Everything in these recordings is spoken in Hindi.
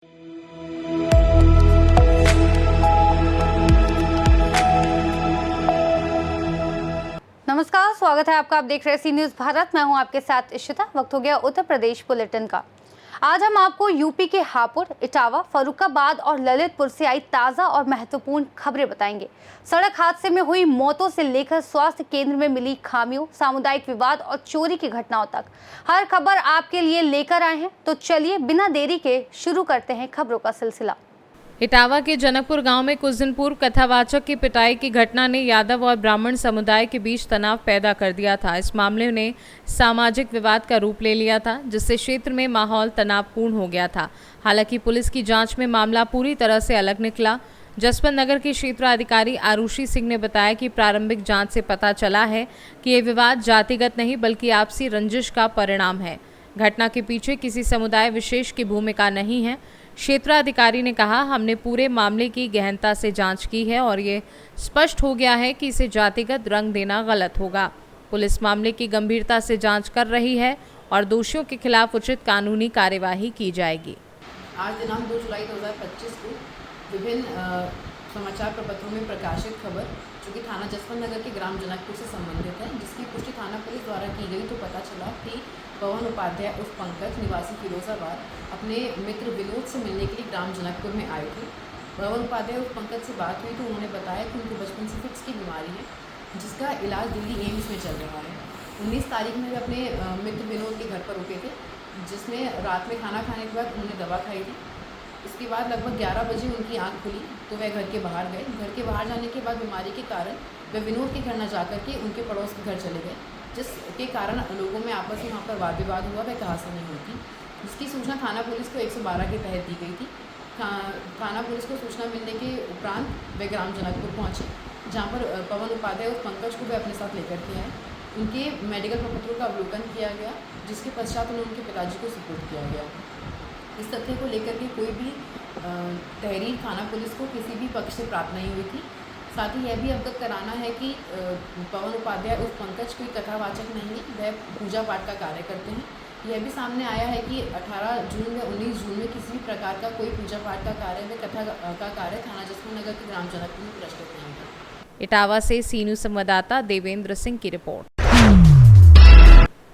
नमस्कार, स्वागत है आपका। आप देख रहे हैं सी न्यूज़ भारत। मैं हूं आपके साथ इशिता। वक्त हो गया उत्तर प्रदेश बुलेटिन का। आज हम आपको यूपी के हापुड़, इटावा, फर्रुखाबाद और ललितपुर से आई ताज़ा और महत्वपूर्ण खबरें बताएंगे। सड़क हादसे में हुई मौतों से लेकर स्वास्थ्य केंद्र में मिली खामियों, सामुदायिक विवाद और चोरी की घटनाओं तक हर खबर आपके लिए लेकर आए हैं। तो चलिए बिना देरी के शुरू करते हैं खबरों का सिलसिला। इटावा के जनकपुर गांव में कुछ दिन पूर्व कथावाचक की पिटाई की घटना ने यादव और ब्राह्मण समुदाय के बीच तनाव पैदा कर दिया था। इस मामले ने सामाजिक विवाद का रूप ले लिया था, जिससे क्षेत्र में माहौल तनावपूर्ण हो गया था। हालांकि पुलिस की जांच में मामला पूरी तरह से अलग निकला। जसवंत नगर के क्षेत्राधिकारी आरुषि सिंह ने बताया कि प्रारंभिक जाँच से पता चला है कि ये विवाद जातिगत नहीं बल्कि आपसी रंजिश का परिणाम है। घटना के पीछे किसी समुदाय विशेष की भूमिका नहीं है। क्षेत्राधिकारी ने कहा, हमने पूरे मामले की गहनता से जांच की है और ये स्पष्ट हो गया है कि इसे जातिगत रंग देना गलत होगा। पुलिस मामले की गंभीरता से जांच कर रही है और दोषियों के खिलाफ उचित कानूनी कार्यवाही की जाएगी। आज दिनांक 2 जुलाई 2025 को विभिन्न समाचार प्रपत्रों में प्रकाशित खबर, जो कि थाना जसवंत नगर के ग्राम जनकपुर से संबंधित है, जिसकी पुष्टि थाना पुलिस द्वारा की गई तो पता चला कि पवन उपाध्याय उर्फ पंकज निवासी फिरोजाबाद अपने मित्र विनोद से मिलने के लिए ग्राम जनकपुर में आए थे। पवन उपाध्याय उर्फ पंकज से बात हुई तो उन्होंने बताया कि उनको बचपन से फिक्स की बीमारी है, जिसका इलाज दिल्ली एम्स में चल रहा है। 19 तारीख में वे अपने मित्र विनोद के घर पर रुके थे, जिसमें रात में खाना खाने के बाद उन्होंने दवा खाई थी। इसके बाद लगभग 11 बजे उनकी आंख खुली तो वह घर के बाहर गए। घर के बाहर जाने के बाद बीमारी के कारण वे विनोद के घर न जाकर के उनके पड़ोस के घर चले गए, जिसके कारण लोगों में आपस में वहाँ पर वाद विवाद हुआ। वह कहाँ से नहीं हुई थी, जिसकी सूचना थाना पुलिस को 112 के तहत दी गई थी। थाना पुलिस को सूचना मिलने के उपरांत वे ग्राम जनकपुर पहुँचे, जहाँ पर पवन उपाध्याय और पंकज को वे अपने साथ लेकर के आए। उनके मेडिकल प्रपत्रों का अवलोकन किया गया, जिसके पश्चात उन्हें उनके पिताजी को सुपुर्द किया गया। इस तथ्य को लेकर के कोई भी तहरीर थाना पुलिस को किसी भी पक्ष से प्राप्त नहीं हुई थी। साथ ही यह भी अवगत कराना है कि पवन उपाध्याय उस पंकज कोई कथावाचक नहीं है, वह पूजा पाठ का कार्य करते हैं। यह भी सामने आया है कि 18 जून व 19 जून में किसी भी प्रकार का कोई पूजा पाठ का कार्य व कथा का कार्य थाना जसवंत नगर के ग्राम जनकपुर में प्रचलित नहीं था। इटावा से सी न्यूज़ संवाददाता देवेंद्र सिंह की रिपोर्ट।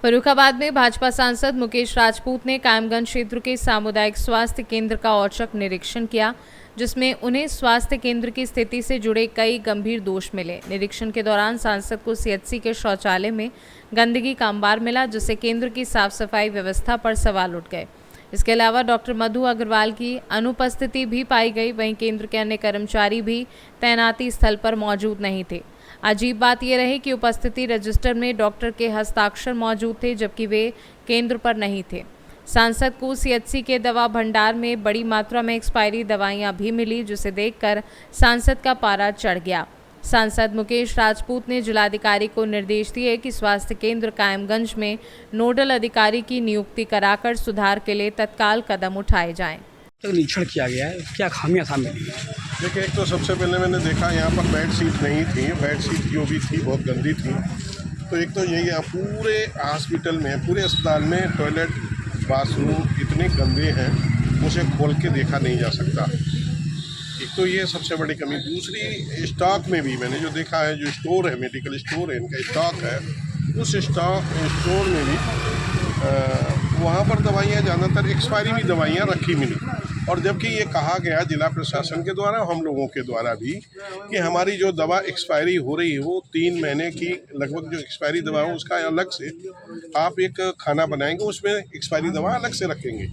फर्रुखाबाद में भाजपा सांसद मुकेश राजपूत ने कायमगंज क्षेत्र के सामुदायिक स्वास्थ्य केंद्र का औचक निरीक्षण किया, जिसमें उन्हें स्वास्थ्य केंद्र की स्थिति से जुड़े कई गंभीर दोष मिले। निरीक्षण के दौरान सांसद को सीएचसी के शौचालय में गंदगी का अंबार मिला, जिससे केंद्र की साफ सफाई व्यवस्था पर सवाल उठ गए। इसके अलावा डॉक्टर मधु अग्रवाल की अनुपस्थिति भी पाई गई। वहीं केंद्र के अन्य कर्मचारी भी तैनाती स्थल पर मौजूद नहीं थे। अजीब बात यह रही कि उपस्थिति रजिस्टर में डॉक्टर के हस्ताक्षर मौजूद थे, जबकि वे केंद्र पर नहीं थे। सांसद को सीएचसी के दवा भंडार में बड़ी मात्रा में एक्सपायरी दवाइयां भी मिली, जिसे देखकर सांसद का पारा चढ़ गया। सांसद मुकेश राजपूत ने जिलाधिकारी को निर्देश दिए कि स्वास्थ्य केंद्र कायमगंज में नोडल अधिकारी की नियुक्ति कराकर सुधार के लिए तत्काल कदम उठाए जाएं। निरीक्षण किया गया है, क्या खामियां सामने आई? देखिए, एक तो सबसे पहले मैंने देखा यहाँ पर बेड शीट नहीं थी। बेड शीट जो भी थी बहुत गंदी थी। तो एक तो यही है, पूरे हॉस्पिटल में, पूरे अस्पताल में टॉयलेट बाथरूम इतने गंदे हैं, उसे खोल के देखा नहीं जा सकता। एक तो ये सबसे बड़ी कमी। दूसरी, स्टॉक में भी मैंने जो देखा है, जो स्टोर है, मेडिकल स्टोर है, इनका स्टॉक है, उस स्टोर में भी वहाँ पर दवाइयाँ ज़्यादातर एक्सपायरी भी दवाइयाँ रखी मिली। और जबकि ये कहा गया जिला प्रशासन के द्वारा, हम लोगों के द्वारा भी, कि हमारी जो दवा एक्सपायरी हो रही है वो 3 महीने की लगभग जो एक्सपायरी दवा हो, उसका अलग से आप एक खाना बनाएंगे, उसमें एक्सपायरी दवा अलग से रखेंगे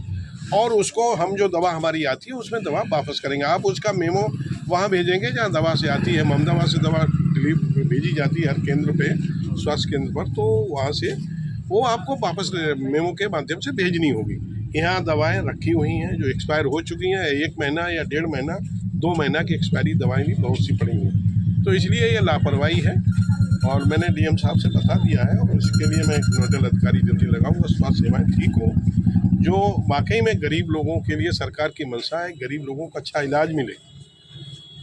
और उसको हम जो दवा हमारी आती है उसमें दवा वापस करेंगे। आप उसका मेमो वहाँ भेजेंगे जहाँ दवा से आती है। अहमदाबाद से दवा भेजी जाती है हर केंद्र पे, स्वास्थ्य केंद्र पर, तो वहाँ से वो आपको वापस मेमो के माध्यम से भेजनी होगी। यहाँ दवाएं रखी हुई हैं जो एक्सपायर हो चुकी हैं, 1 महीना या 1.5 महीना, 2 महीना की एक्सपायरी दवाएं भी बहुत सी पड़ी हैं। तो इसलिए ये लापरवाही है और मैंने डीएम साहब से बता दिया है और इसके लिए मैं एक नोडल अधिकारी जल्दी लगाऊंगा, स्वास्थ्य सेवाएं ठीक हो, जो वाकई में गरीब लोगों के लिए सरकार की मंशा है, गरीब लोगों को अच्छा इलाज मिले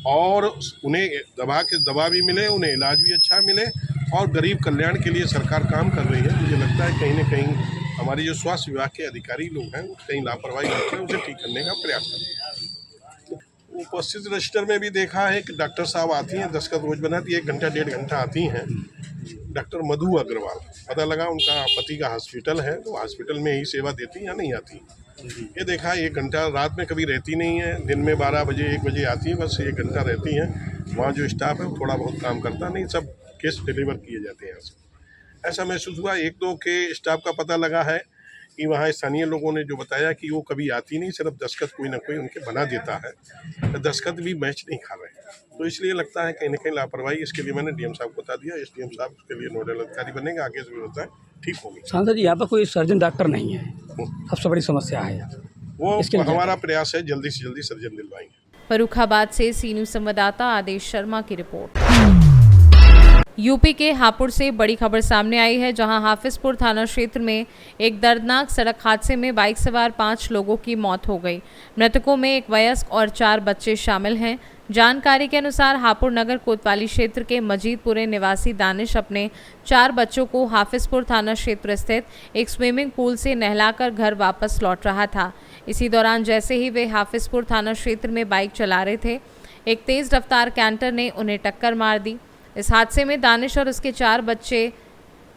और उन्हें दवा भी मिले, उन्हें इलाज भी अच्छा मिले और गरीब कल्याण के लिए सरकार काम कर रही है। मुझे लगता है कहीं ना कहीं हमारी जो स्वास्थ्य विभाग के अधिकारी लोग हैं वो कहीं लापरवाही करते हैं, उसे ठीक करने का प्रयास करें। उपस्थित रजिस्टर में भी देखा है कि डॉक्टर साहब आती हैं, दस्तखत रोज बनाती है, 1 घंटा 1.5 घंटा आती हैं। डॉक्टर मधु अग्रवाल, पता लगा उनका पति का हॉस्पिटल है, तो हॉस्पिटल में ही सेवा देती या नहीं आती। ये देखा 1 घंटा, रात में कभी रहती नहीं है, दिन में 12 बजे 1 बजे आती है, बस 1 घंटा रहती हैं। वहाँ जो स्टाफ है वो थोड़ा बहुत काम करता नहीं, सब केस डिलीवर किए जाते हैं यहाँ से। ऐसा महसूस हुआ। 1-2 के स्टाफ का पता लगा है कि वहाँ स्थानीय लोगों ने जो बताया कि वो कभी आती नहीं, सिर्फ दस्तखत कोई ना कोई उनके बना देता है, तो दस्तखत भी मैच नहीं खा रहे। तो इसलिए लगता है कहीं ना कहीं लापरवाही। इसके लिए मैंने डीएम साहब को बता दिया, एसडीएम साहब इसके लिए नोडल अधिकारी बनेंगे, आगे से व्यवस्था ठीक होगी। सांसद जी, यहाँ पर कोई सर्जन डॉक्टर नहीं है, सबसे बड़ी समस्या है वो इसके लिए हमारा प्रयास है जल्दी से जल्दी सर्जन दिलवाएंगे। फर्रुखाबाद से सी न्यूज संवाददाता आदेश शर्मा की रिपोर्ट। यूपी के हापुड़ से बड़ी खबर सामने आई है, जहां हाफिजपुर थाना क्षेत्र में एक दर्दनाक सड़क हादसे में बाइक सवार 5 लोगों की मौत हो गई। मृतकों में एक वयस्क और 4 बच्चे शामिल हैं। जानकारी के अनुसार हापुड़ नगर कोतवाली क्षेत्र के मजीदपुरे निवासी दानिश अपने 4 बच्चों को हाफिजपुर थाना क्षेत्र स्थित एक स्विमिंग पूल से नहलाकर घर वापस लौट रहा था। इसी दौरान जैसे ही वे हाफिजपुर थाना क्षेत्र में बाइक चला रहे थे, एक तेज रफ्तार कैंटर ने उन्हें टक्कर मार दी। इस हादसे में दानिश और उसके 4 बच्चे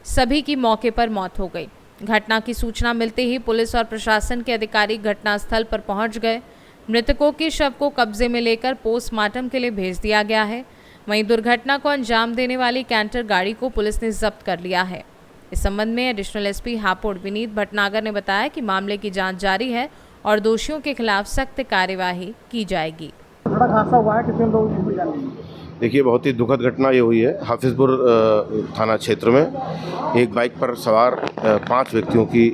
सभी की मौके पर मौत हो गई। घटना की सूचना मिलते ही पुलिस और प्रशासन के अधिकारी घटनास्थल पर पहुंच गए। मृतकों के शव को कब्जे में लेकर पोस्टमार्टम के लिए भेज दिया गया है। वहीं दुर्घटना को अंजाम देने वाली कैंटर गाड़ी को पुलिस ने जब्त कर लिया है। इस संबंध में एडिशनल एसपी हापुड़ विनीत भटनागर ने बताया कि मामले की जांच जारी है और दोषियों के खिलाफ सख्त कार्यवाही की जाएगी। सड़क हादसा हुआ है, कितने लोग जाने हैं? देखिए, बहुत ही दुखद घटना ये हुई है हाफिजपुर थाना क्षेत्र में। एक बाइक पर सवार 5 व्यक्तियों की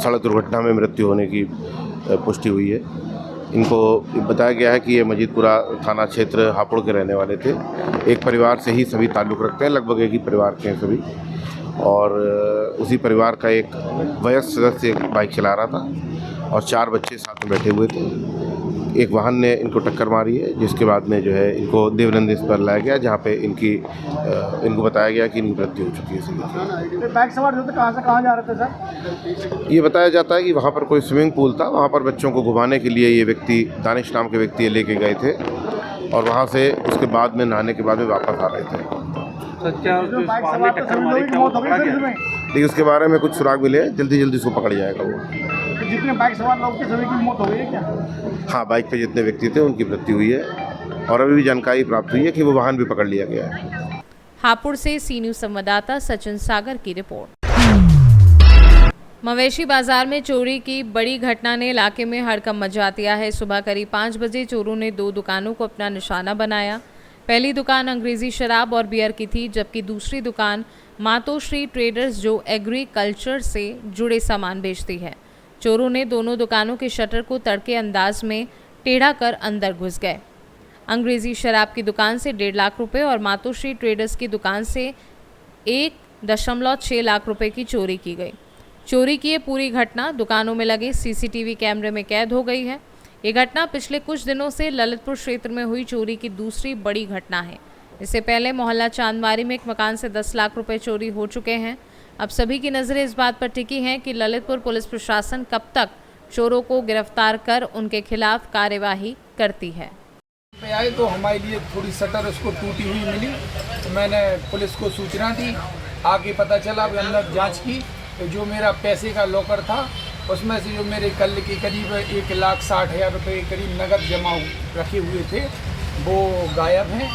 सड़क दुर्घटना में मृत्यु होने की पुष्टि हुई है। इनको बताया गया है कि ये मजीदपुरा थाना क्षेत्र हापुड़ के रहने वाले थे। एक परिवार से ही सभी ताल्लुक़ रखते हैं, लगभग एक ही परिवार के हैं सभी, और उसी परिवार का एक वयस्क सदस्य बाइक चला रहा था और 4 बच्चे साथ में बैठे हुए थे। एक वाहन ने इनको टक्कर मारी है, जिसके बाद में जो है इनको देवनंद पर लाया गया, जहाँ पे इनको बताया गया कि इनकी मृत्यु हो चुकी है। बाइक सवार जो थे कहाँ से कहाँ जा रहे थे सर? ये बताया जाता है कि वहाँ पर कोई स्विमिंग पूल था, वहाँ पर बच्चों को घुमाने के लिए ये व्यक्ति, दानिश नाम के व्यक्ति, लेके गए थे और वहाँ से उसके बाद में नहाने के बाद में वापस आ रहे थे। बाइक सवार तो सभी लोगों की मौत हो गई फिर इसमें? लेकिन उसके बारे में कुछ सुराग मिले, जल्दी उसको पकड़ जाएगा वो। जितने बाइक सवार लोग थे सभी की मौत हो गई है क्या? हाँ, बाइक पे जितने व्यक्ति थे उनकी मृत्यु हुई है और अभी भी जानकारी प्राप्त हुई है कि वो वाहन भी पकड़ लिया गया है। हापुड़ से सी न्यूज संवाददाता सचिन सागर की रिपोर्ट। मवेशी बाजार में चोरी की बड़ी घटना ने इलाके में हड़कंप मचा दिया है। सुबह करीब 5 बजे चोरों ने 2 दुकानों को अपना निशाना बनाया। पहली दुकान अंग्रेजी शराब और बियर की थी, जबकि दूसरी दुकान मातोश्री ट्रेडर्स जो एग्रीकल्चर से जुड़े सामान बेचती है। चोरों ने दोनों दुकानों के शटर को तड़के अंदाज में टेढ़ा कर अंदर घुस गए। अंग्रेजी शराब की दुकान से 1.5 लाख रुपए और मातोश्री ट्रेडर्स की दुकान से 1.6 लाख रुपए की चोरी की गई। चोरी की ये पूरी घटना दुकानों में लगे सीसीटीवी कैमरे में कैद हो गई है। ये घटना पिछले कुछ दिनों से ललितपुर क्षेत्र में हुई चोरी की दूसरी बड़ी घटना है। इससे पहले मोहल्ला चांदमारी में एक मकान से 10 लाख रुपए चोरी हो चुके हैं। अब सभी की नज़रें इस बात पर टिकी हैं कि ललितपुर पुलिस प्रशासन कब तक चोरों को गिरफ्तार कर उनके खिलाफ कार्यवाही करती है। पे आए तो हमारे लिए थोड़ी शटर उसको टूटी हुई मिली, तो मैंने पुलिस को सूचना दी। आगे पता चला, अंदर जांच की तो जो मेरा पैसे का लॉकर था उसमें से जो मेरे कल के करीब 1,60,000 रुपये करीब नगद जमा रखे हुए थे वो गायब हैं।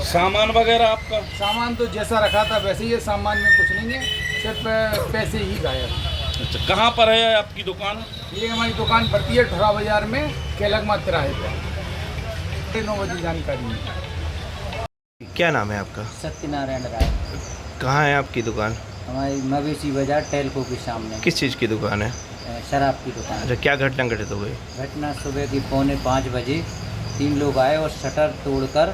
सामान वगैरह आपका? सामान तो जैसा रखा था वैसे ही है, सामान में कुछ नहीं है, सिर्फ पैसे ही गायब हैं। अच्छा, कहाँ पर है आपकी दुकान? ये हमारी दुकान पड़ती है ठोरा बाजार में, केलगमा तिराहे पर। 9 बजे जानकारी है। क्या नाम है आपका? सत्यनारायण राय। कहाँ है आपकी दुकान? हमारी मवेशी बाजार टेलको के सामने। किस चीज़ की दुकान है? शराब की दुकान। अच्छा, क्या घटना घटित हो गई? घटना सुबह की 4:45 बजे 3 लोग आए और शटर तोड़कर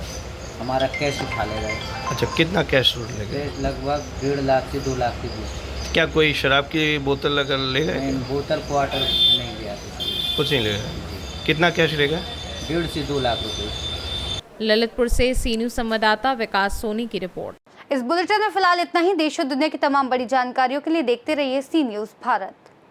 हमारा कैश उठा ले गए। अच्छा, कितना कैश लूट ले गए? लगभग 1.5 लाख से 2 लाख के बीच। क्या कोई शराब की बोतल अगर ले गए? बोतल क्वार्टर नहीं लिया, कुछ नहीं ले गए। कितना कैश ले गए? 1.5 से 2 लाख रुपये। ललितपुर से सी न्यूज संवाददाता विकास सोनी की रिपोर्ट। इस बुलेटिन में फिलहाल इतना ही। देश और दुनिया की तमाम बड़ी जानकारियों के लिए देखते रहिए सी न्यूज़ भारत।